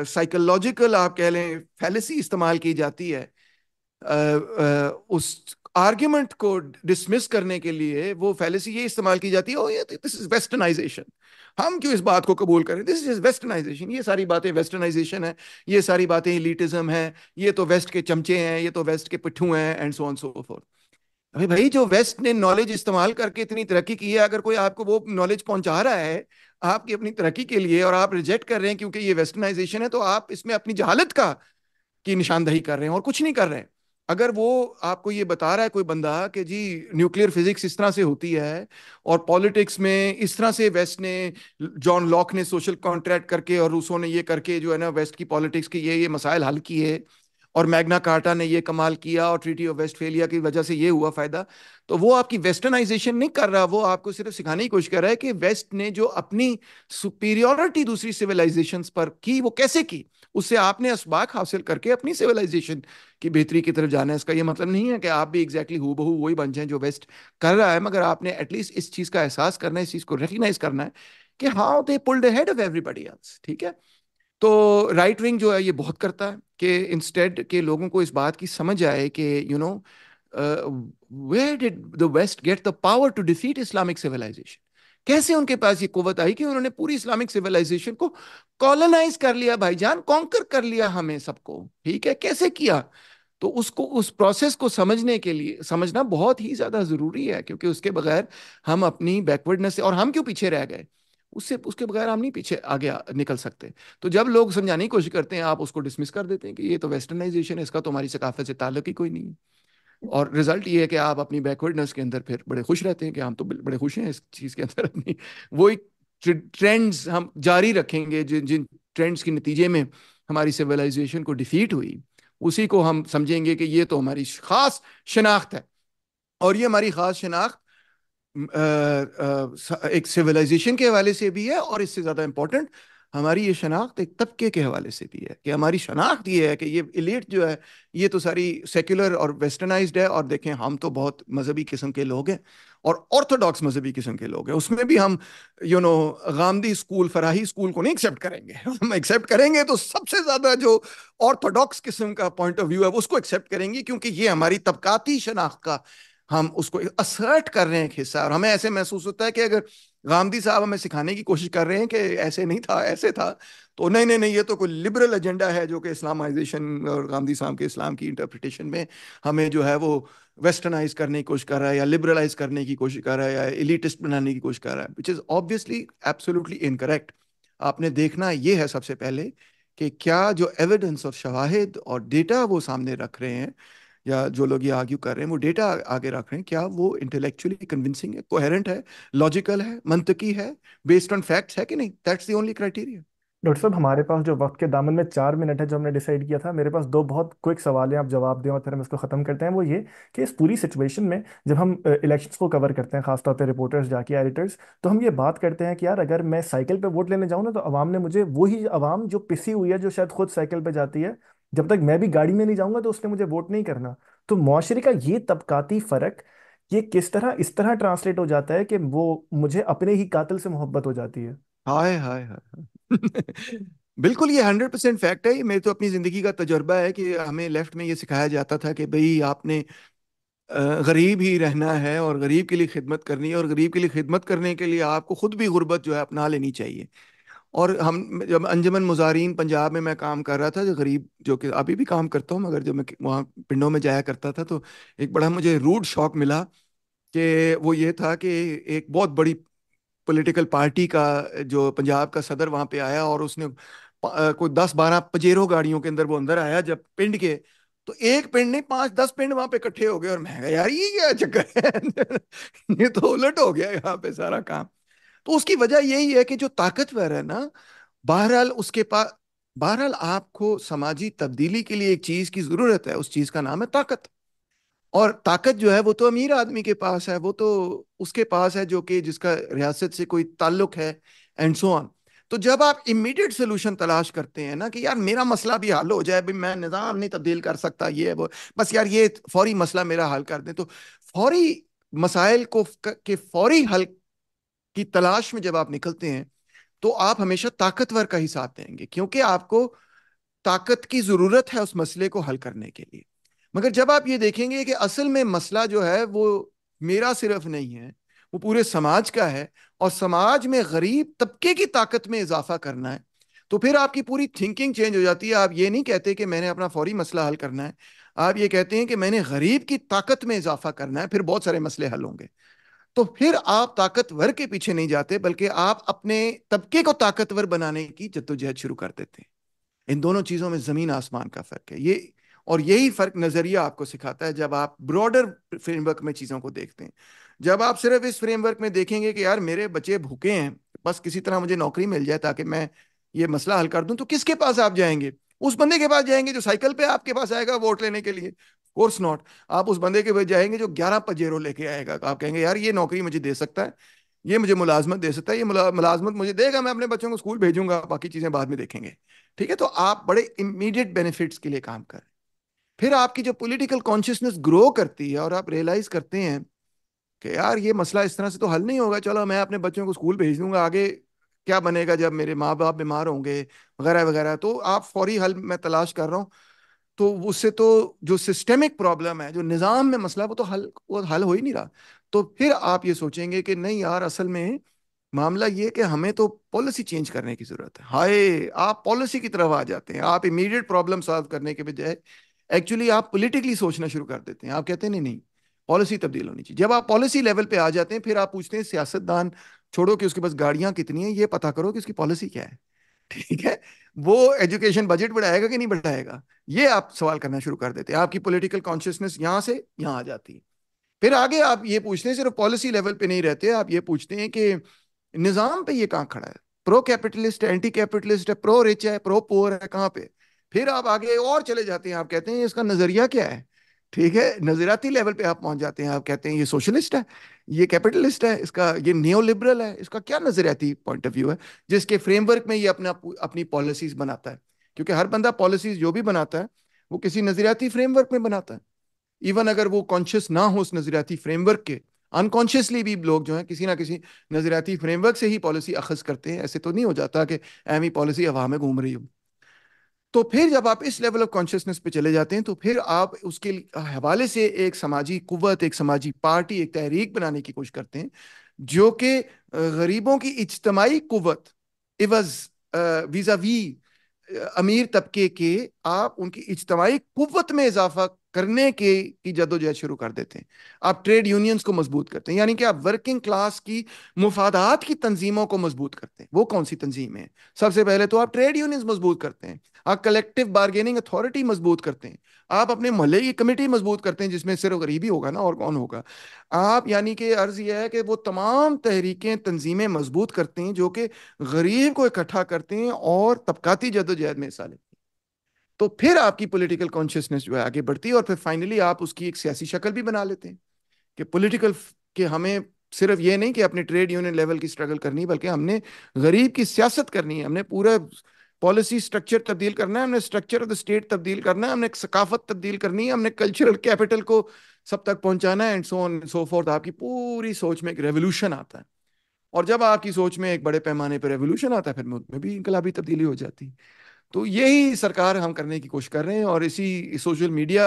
سائیکولوجیکل آپ کہہ لیں فیلسی استعمال کی جاتی ہے اس آرگیومنٹ کو ڈسمس کرنے کے لیے, وہ فیلسی یہ استعمال کی جاتی ہے دس از ویسٹرنائزیشن. ہم کیوں اس بات کو قبول کریں, دس از ویسٹرنائزیشن, یہ ساری باتیں ویسٹرنائزیشن ہے, یہ ساری باتیں ایلیٹزم ہے, یہ تو ویسٹ کے چمچے ہیں, یہ تو ویسٹ کے پٹھو ہیں, and so on so forth. ابھی بھائی جو ویسٹ نے نالج استعمال کر کے اتنی ترقی کی ہے, اگر کوئی آپ کو وہ نالج پہنچا رہا ہے آپ کی اپنی ترقی کے لیے اور آپ ریجیکٹ کر رہے ہیں کیونکہ یہ ویسٹرنائزیشن ہے, تو آپ اس میں اپنی جہالت کا کی نشاندہی کر رہے ہیں اور کچھ نہیں کر رہے ہیں. اگر وہ آپ کو یہ بتا رہا ہے کوئی بندہ کہ جی نیوکلیئر فزکس اس طرح سے ہوتی ہے اور پالیٹکس میں اس طرح سے ویسٹ نے, جان لاک نے سوشل کانٹریکٹ کر کے اور روسو نے یہ کر کے جو ہے نا ویسٹ کی پالیٹکس کے یہ مسائل حل کیے, اور میگنا کارٹا نے یہ کمال کیا اور ٹریٹی آف ویسٹ فیلیا کی وجہ سے یہ ہوا فائدہ, تو وہ آپ کی ویسٹرنائزیشن نہیں کر رہا, وہ آپ کو صرف سکھانے کی کوشش کر رہا ہے کہ ویسٹ نے جو اپنی سپیریورٹی دوسری سویلائزیشنز پر کی وہ کیسے کی, اس سے آپ نے اسباق حاصل کر کے اپنی سویلائزیشن کی بہتری کی طرف جانا ہے. اس کا یہ مطلب نہیں ہے کہ آپ بھی ایگزیکٹلی ہو بہو وہی بن جائیں جو ویسٹ کر رہا ہے, مگر آپ نے ایٹ لیسٹ اس چیز کا احساس کرنا ہے, اس چیز کو ریکگنائز کرنا ہے کہ how they pulled ahead of everybody else. ٹھیک ہے. تو رائٹ ونگ جو ہے یہ بہت کرتا ہے کہ انسٹیڈ کہ لوگوں کو اس بات کی سمجھ آئے کہ where did the West get the power to defeat Islamic civilisation, کیسے ان کے پاس یہ قوت آئی کہ انہوں نے پوری اسلامک سیولائزیشن کو کالونائز کر لیا, بھائی جان کانکر کر لیا ہمیں سب کو. ٹھیک ہے, کیسے کیا؟ تو اس کو اس پروسیس کو سمجھنے کے لیے سمجھنا بہت ہی زیادہ ضروری ہے, کیونکہ اس کے بغیر ہم اپنی بیکورڈنس سے, اور ہم کیوں پیچھے رہ گئے اس کے بغیر ہم نہیں پیچھے آگے نکل سکتے. تو جب لوگ سمجھانے کی کوشش کرتے ہیں آپ اس کو ڈسمس کر دیتے ہیں کہ یہ تو ویسٹرنائزیشن ہے, اس کا تو ہماری ثقافت سے تعلق ہی کوئی نہیں ہے. اور رزلٹ یہ ہے کہ آپ اپنی بیکورڈنس کے اندر پھر بڑے خوش رہتے ہیں کہ ہم تو بڑے خوش ہیں اس چیز کے اندر اپنی وہی ٹرینڈز ہم جاری رکھیں گے جن جن ٹرینڈز کے نتیجے میں ہماری سویلائزیشن کو ڈیفیٹ ہوئی, اسی کو ہم سمجھیں گے کہ یہ تو ہماری خاص شناخت ہے. اور یہ ہماری خاص شناخت ایک سویلائزیشن کے حوالے سے بھی ہے, اور اس سے زیادہ امپورٹنٹ ہماری یہ شناخت ایک طبقے کے حوالے سے بھی ہے کہ ہماری شناخت یہ ہے کہ یہ ایلیٹ جو ہے یہ تو ساری سیکولر اور ویسٹرنائزڈ ہے, اور دیکھیں ہم تو بہت مذہبی قسم کے لوگ ہیں اور آرتھوڈاکس مذہبی قسم کے لوگ ہیں. اس میں بھی ہم غامدی اسکول فراہی اسکول کو نہیں ایکسیپٹ کریں گے. ہم ایکسیپٹ کریں گے تو سب سے زیادہ جو آرتھوڈاکس قسم کا پوائنٹ آف ویو ہے اس کو ایکسیپٹ کریں گے, کیونکہ یہ ہماری طبقاتی شناخت کا ہم اس کو اسرٹ کر رہے ہیں ایک حصہ, اور ہمیں ایسے محسوس ہوتا ہے کہ اگر غامدی صاحب ہمیں سکھانے کی کوشش کر رہے ہیں کہ ایسے نہیں تھا ایسے تھا, تو نہیں نہیں نہیں یہ تو کوئی لبرل ایجنڈا ہے جو کہ اسلامائزیشن اور غامدی صاحب کے اسلام کی انٹرپریٹیشن میں ہمیں جو ہے وہ ویسٹرنائز کرنے کی کوشش کر رہا ہے یا لبرلائز کرنے کی کوشش کر رہا ہے یا ایلیٹسٹ بنانے کی کوشش کر رہا ہے, وچ از آبویسلی ایبسولوٹلی انکریکٹ. آپ نے دیکھنا یہ ہے سب سے پہلے کہ کیا جو ایویڈنس اور شواہد اور ڈیٹا وہ سامنے رکھ رہے ہیں یا جو لوگ یہ آرگیو کر رہے ہیں وہ ڈیٹا آگے رکھ رہے ہیں, کیا وہ انٹلیکچولی کنونسنگ ہے, کوہیرنٹ ہے, لاجیکل ہے, منطقی ہے, بیسڈ آن فیکٹس ہے کہ نہیں. That's the only criteria. Doctor صاحب ہمارے پاس جو وقت کے دامن میں 4 منٹ ہے جو ہم نے ڈیسائیڈ کیا تھا، میرے پاس دو بہت کوئک سوال ہیں، آپ جواب دیں اور پھر ہم اس کو ختم کرتے ہیں. وہ یہ کہ اس پوری سچویشن میں جب ہم الیکشنس کو کور کرتے ہیں، خاص طور پہ رپورٹرز جا کے ایڈیٹرز، تو ہم یہ بات کرتے ہیں کہ یار اگر میں سائیکل پہ ووٹ لینے جاؤں نا تو عوام نے مجھے، وہی عوام جو پسی ہوئی ہے جو شاید خود سائیکل پہ جاتی ہے، جب تک میں بھی گاڑی میں نہیں جاؤں گا تو اس نے مجھے ووٹ نہیں کرنا. تو معاشرے کا یہ طبقاتی فرق، یہ کس طرح اس طرح ٹرانسلیٹ ہو جاتا ہے کہ وہ مجھے اپنے ہی قاتل سے محبت ہو جاتی ہے؟ ہائے ہائے ہائے بالکل یہ 100% فیکٹ ہے. یہ میری تو اپنی زندگی کا تجربہ ہے کہ ہمیں لیفٹ میں یہ سکھایا جاتا تھا کہ بھئی آپ نے غریب ہی رہنا ہے اور غریب کے لیے خدمت کرنی ہے، اور غریب کے لیے خدمت کرنے کے لیے آپ کو خود بھی غربت جو ہے اپنا لینی چاہیے۔ اور ہم جب انجمن مزارین پنجاب میں کام کر رہا تھا، جو غریب، جو کہ ابھی بھی کام کرتا ہوں، مگر جب میں وہاں پنڈوں میں جایا کرتا تھا تو ایک بڑا مجھے روڈ شاک ملا، کہ وہ یہ تھا کہ ایک بہت بڑی پولیٹیکل پارٹی کا جو پنجاب کا صدر وہاں پہ آیا، اور اس نے کوئی 10 12 پجیرو گاڑیوں کے اندر وہ اندر آیا جب پنڈ کے، تو ایک پنڈ نہیں 5 10 پنڈ وہاں پہ اکٹھے ہو گئے، اور میں کہا یار یہ کیا چکر ہے یہ تو الٹ ہو گیا یہاں پہ سارا کام۔ تو اس کی وجہ یہی ہے کہ جو طاقتور ہے نا، بہرحال اس کے پاس، بہرحال آپ کو سماجی تبدیلی کے لیے ایک چیز کی ضرورت ہے، اس چیز کا نام ہے طاقت۔ اور طاقت جو ہے وہ تو امیر آدمی کے پاس ہے، وہ تو اس کے پاس ہے جو کہ جس کا ریاست سے کوئی تعلق ہے، اینڈ سو آن۔ تو جب آپ امیڈیٹ سولوشن تلاش کرتے ہیں نا، کہ یار میرا مسئلہ بھی حل ہو جائے، بھی میں نظام نہیں تبدیل کر سکتا، یہ ہے وہ، بس یار یہ فوری مسئلہ میرا حل کر دیں، تو فوری مسائل کو کے فوری حل کی تلاش میں جب آپ نکلتے ہیں، تو آپ ہمیشہ طاقتور کا ہی ساتھ دیں گے، کیونکہ آپ کو طاقت کی ضرورت ہے اس مسئلے کو حل کرنے کے لیے۔ مگر جب آپ یہ دیکھیں گے کہ اصل میں مسئلہ جو ہے وہ میرا صرف نہیں ہے، وہ پورے سماج کا ہے، اور سماج میں غریب طبقے کی طاقت میں اضافہ کرنا ہے، تو پھر آپ کی پوری تھنکنگ چینج ہو جاتی ہے۔ آپ یہ نہیں کہتے کہ میں نے اپنا فوری مسئلہ حل کرنا ہے، آپ یہ کہتے ہیں کہ میں نے غریب کی طاقت میں اضافہ کرنا ہے، پھر بہت سارے مسئلے حل ہوں گے۔ تو پھر آپ طاقتور کے پیچھے نہیں جاتے، بلکہ آپ اپنے طبقے کو طاقتور بنانے کی جدوجہد شروع کر دیتے ہیں۔ ان دونوں چیزوں میں زمین آسمان کا فرق ہے یہ، اور یہی فرق نظریہ آپ کو سکھاتا ہے جب آپ براڈر فریم ورک میں چیزوں کو دیکھتے ہیں۔ جب آپ صرف اس فریم ورک میں دیکھیں گے کہ یار میرے بچے بھوکے ہیں، بس کسی طرح مجھے نوکری مل جائے تاکہ میں یہ مسئلہ حل کر دوں، تو کس کے پاس آپ جائیں گے؟ اس بندے کے پاس جائیں گے جو سائیکل پہ آپ کے پاس آئے گا ووٹ لینے کے لیے؟ Course not. آپ اس بندے کے پاس جائیں گے جو 11 پجیرو لے کے آئے گا، آپ کہیں گے یار یہ نوکری مجھے دے سکتا ہے، یہ مجھے ملازمت دے سکتا ہے، یہ ملازمت مجھے دے گا، میں اپنے بچوں کو اسکول بھیجوں گا، باقی چیزیں بعد میں دیکھیں گے۔ ٹھیک ہے، تو آپ بڑے امیڈیٹ بینیفٹس کے لیے کام کر رہے ہیں۔ پھر آپ کی جو پولیٹیکل کانشیسنس گرو کرتی ہے، اور آپ ریئلائز کرتے ہیں کہ یار یہ مسئلہ اس طرح سے تو حل نہیں ہوگا، چلو میں اپنے بچوں کو اسکول بھیج دوں گا، آگے کیا بنے گا جب میرے ماں باپ بیمار ہوں گے وغیرہ وغیرہ، تو آپ فوری حل میں تلاش کر رہا ہوں، تو اس سے تو جو سسٹمک پرابلم ہے، جو نظام میں مسئلہ، وہ حل ہو ہی نہیں رہا۔ تو پھر آپ یہ سوچیں گے کہ نہیں یار، اصل میں معاملہ یہ کہ ہمیں تو پالیسی چینج کرنے کی ضرورت ہے۔ ہائے، آپ پالیسی کی طرف آ جاتے ہیں، آپ امیڈیٹ پرابلم سالو کرنے کے بجائے ایکچولی آپ پولیٹیکلی سوچنا شروع کر دیتے ہیں۔ آپ کہتے ہیں نہیں نہیں، پالیسی تبدیل ہونی چاہیے۔ جب آپ پالیسی لیول پہ آ جاتے ہیں، پھر آپ پوچھتے ہیں سیاست دان چھوڑو کہ اس کے پاس گاڑیاں کتنی ہیں، یہ پتا کرو کہ اس کی پالیسی کیا ہے۔ ٹھیک ہے، وہ ایجوکیشن بجٹ بڑھائے گا کہ نہیں بڑھائے گا، یہ آپ سوال کرنا شروع کر دیتے ہیں۔ آپ کی پولیٹیکل کانشیسنس یہاں سے یہاں آ جاتی ہے۔ پھر آگے آپ یہ پوچھتے ہیں، صرف پالیسی لیول پہ نہیں رہتے، آپ یہ پوچھتے ہیں کہ نظام پہ یہ کہاں کھڑا ہے، پرو کیپٹلسٹ ہے، اینٹی کیپٹلسٹ ہے، پرو رچ ہے، پرو پور ہے، کہاں پہ؟ پھر آپ آگے اور چلے جاتے ہیں، آپ کہتے ہیں اس کا نظریہ کیا ہے۔ ٹھیک ہے، نظریاتی لیول پہ آپ پہنچ جاتے ہیں، آپ کہتے ہیں یہ سوشلسٹ ہے، یہ کیپٹلسٹ ہے، اس کا یہ نیو لبرل ہے، اس کا کیا نظریاتی پوائنٹ آف ویو ہے جس کے فریم ورک میں یہ اپنی پالیسیز بناتا ہے؟ کیونکہ ہر بندہ پالیسیز جو بھی بناتا ہے وہ کسی نظریاتی فریم ورک میں بناتا ہے، ایون اگر وہ کانشیس نہ ہو اس نظریاتی فریم ورک کے، انکانشیسلی بھی لوگ جو ہیں کسی نہ کسی نظریاتی فریم ورک سے ہی پالیسی اخذ کرتے ہیں، ایسے تو نہیں ہو جاتا کہ اہم پالیسی ہوا میں گھوم رہی ہو۔ تو پھر جب آپ اس لیول آف کانشیسنس پہ چلے جاتے ہیں، تو پھر آپ اس کے حوالے سے ایک سماجی قوت، ایک سماجی پارٹی، ایک تحریک بنانے کی کوشش کرتے ہیں، جو کہ غریبوں کی اجتماعی قوت عوض ویزاوی امیر طبقے کے، آپ ان کی اجتماعی قوت میں اضافہ کرنے کی جدوجہد شروع کر دیتے ہیں۔ آپ ٹریڈ یونینز کو مضبوط کرتے ہیں، یعنی کہ آپ ورکنگ کلاس کی مفادات کی تنظیموں کو مضبوط کرتے ہیں۔ وہ کون سی تنظیمیں ہیں؟ سب سے پہلے تو آپ ٹریڈ یونینز مضبوط کرتے ہیں، آپ کلیکٹو بارگیننگ اتھارٹی مضبوط کرتے ہیں، آپ اپنے محلے کی کمیٹی مضبوط کرتے ہیں جس میں صرف غریبی ہوگا نا، اور کون ہوگا؟ آپ یعنی کہ عرض یہ ہے کہ وہ تمام تحریکیں، تنظیمیں مضبوط کرتے ہیں جو کہ غریب کو اکٹھا کرتے ہیں اور طبقاتی جدوجہد میں حصہ لیتے ہیں۔ تو پھر آپ کی پولیٹیکل کانشیسنس جو ہے آگے بڑھتی ہے، اور پھر فائنلی آپ اس کی ایک سیاسی شکل بھی بنا لیتے ہیں کہ پولیٹیکل، کہ ہمیں صرف یہ نہیں کہ اپنے ٹریڈ یونین لیول کی سٹرگل کرنی، بلکہ ہم نے غریب کی سیاست کرنی ہے، ہم نے پورا پالیسی سٹرکچر تبدیل کرنا ہے، ہم نے سٹرکچر آف دا اسٹیٹ تبدیل کرنا ہے، ہم نے ثقافت تبدیل کرنی ہے، ہم نے کلچرل کیپٹل کو سب تک پہنچانا ہے، and so on so forth. آپ کی پوری سوچ میں ایک ریولوشن آتا ہے، اور جب آپ کی سوچ میں ایک بڑے پیمانے پہ ریولوشن آتا ہے، پھر ملک میں بھی انقلابی تبدیلی ہو جاتی ہے۔ تو یہی سرکار ہم کرنے کی کوشش کر رہے ہیں، اور اسی social media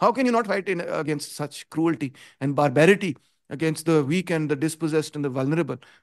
How can you not fight against such cruelty and barbarity, against the weak and the dispossessed and the vulnerable,